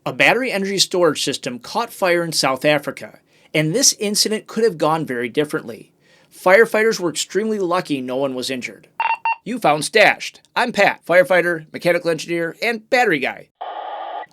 A battery energy storage system caught fire in South Africa, and this incident could have gone very differently. Firefighters were extremely lucky no one was injured. You found Stashed. I'm Pat, firefighter, mechanical engineer, and battery guy.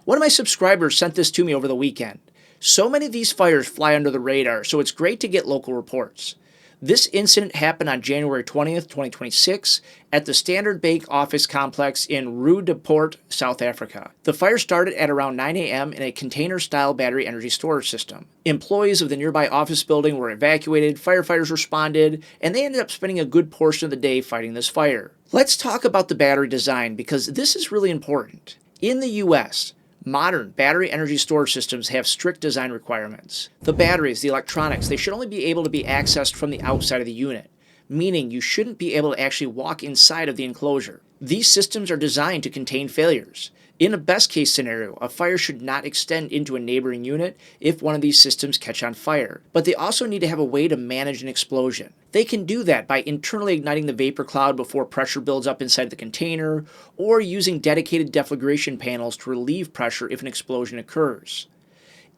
One of my subscribers sent this to me over the weekend. So many of these fires fly under the radar, so it's great to get local reports. This incident happened on January 20th, 2026 at the Standard Bank office complex in Roodepoort, South Africa. The fire started at around 9 a.m. in a container-style battery energy storage system. Employees of the nearby office building were evacuated, firefighters responded, and they ended up spending a good portion of the day fighting this fire. Let's talk about the battery design because this is really important. In the US, modern battery energy storage systems have strict design requirements. The batteries, the electronics, they should only be able to be accessed from the outside of the unit, meaning you shouldn't be able to actually walk inside of the enclosure. These systems are designed to contain failures. In a best case scenario, a fire should not extend into a neighboring unit if one of these systems catch on fire, but they also need to have a way to manage an explosion. They can do that by internally igniting the vapor cloud before pressure builds up inside the container, or using dedicated deflagration panels to relieve pressure if an explosion occurs.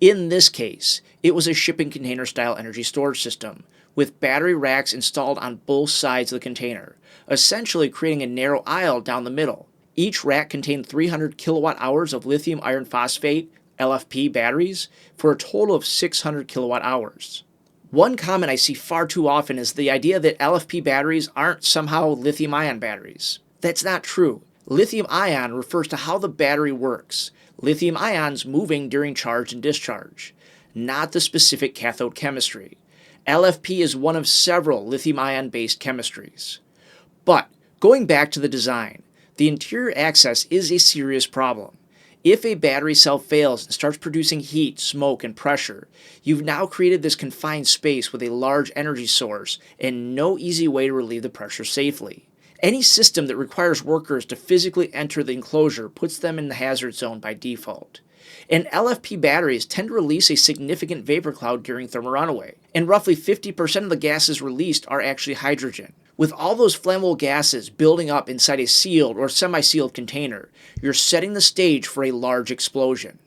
In this case, it was a shipping container style energy storage system, with battery racks installed on both sides of the container, essentially creating a narrow aisle down the middle. Each rack contained 300 kilowatt hours of lithium iron phosphate LFP batteries for a total of 600 kilowatt hours. One comment I see far too often is the idea that LFP batteries aren't somehow lithium-ion batteries. That's not true. Lithium-ion refers to how the battery works. Lithium-ions moving during charge and discharge, not the specific cathode chemistry. LFP is one of several lithium-ion based chemistries. But going back to the design, the interior access is a serious problem. If a battery cell fails and starts producing heat, smoke, and pressure, you've now created this confined space with a large energy source and no easy way to relieve the pressure safely. Any system that requires workers to physically enter the enclosure puts them in the hazard zone by default. And LFP batteries tend to release a significant vapor cloud during thermal runaway, and roughly 50% of the gases released are actually hydrogen. With all those flammable gases building up inside a sealed or semi-sealed container, you're setting the stage for a large explosion.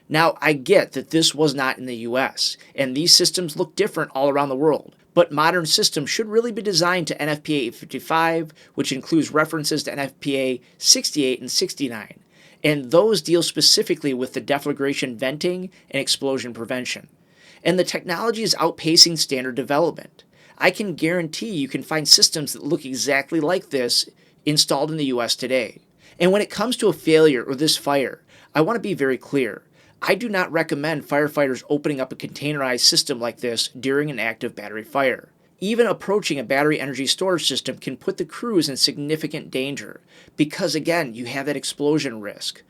Now, I get that this was not in the US, and these systems look different all around the world, but modern systems should really be designed to NFPA 855, which includes references to NFPA 68 and 69, and those deal specifically with the deflagration venting and explosion prevention. And the technology is outpacing standard development. I can guarantee you can find systems that look exactly like this installed in the US today. And when it comes to a failure or this fire, I want to be very clear. I do not recommend firefighters opening up a containerized system like this during an active battery fire. Even approaching a battery energy storage system can put the crews in significant danger because, again, you have that explosion risk.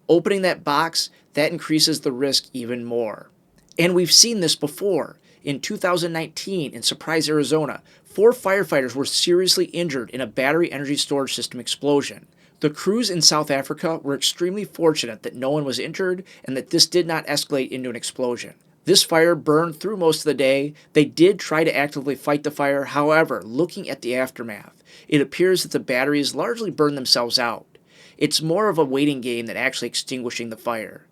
Opening that box, that increases the risk even more. And we've seen this before. In 2019, in Surprise, Arizona, 4 firefighters were seriously injured in a battery energy storage system explosion. The crews in South Africa were extremely fortunate that no one was injured and that this did not escalate into an explosion. This fire burned through most of the day. They did try to actively fight the fire. However, looking at the aftermath, it appears that the batteries largely burned themselves out. It's more of a waiting game than actually extinguishing the fire.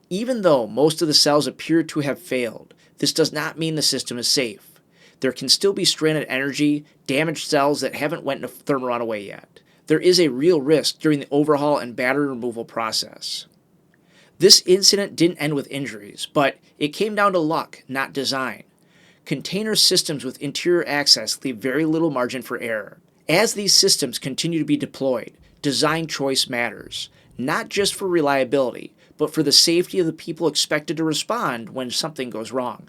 Even though most of the cells appear to have failed, this does not mean the system is safe. There can still be stranded energy, damaged cells that haven't went into thermal runaway yet. There is a real risk during the overhaul and battery removal process. This incident didn't end with injuries, but it came down to luck, not design. Container systems with interior access leave very little margin for error. As these systems continue to be deployed, design choice matters, not just for reliability, but for the safety of the people expected to respond when something goes wrong.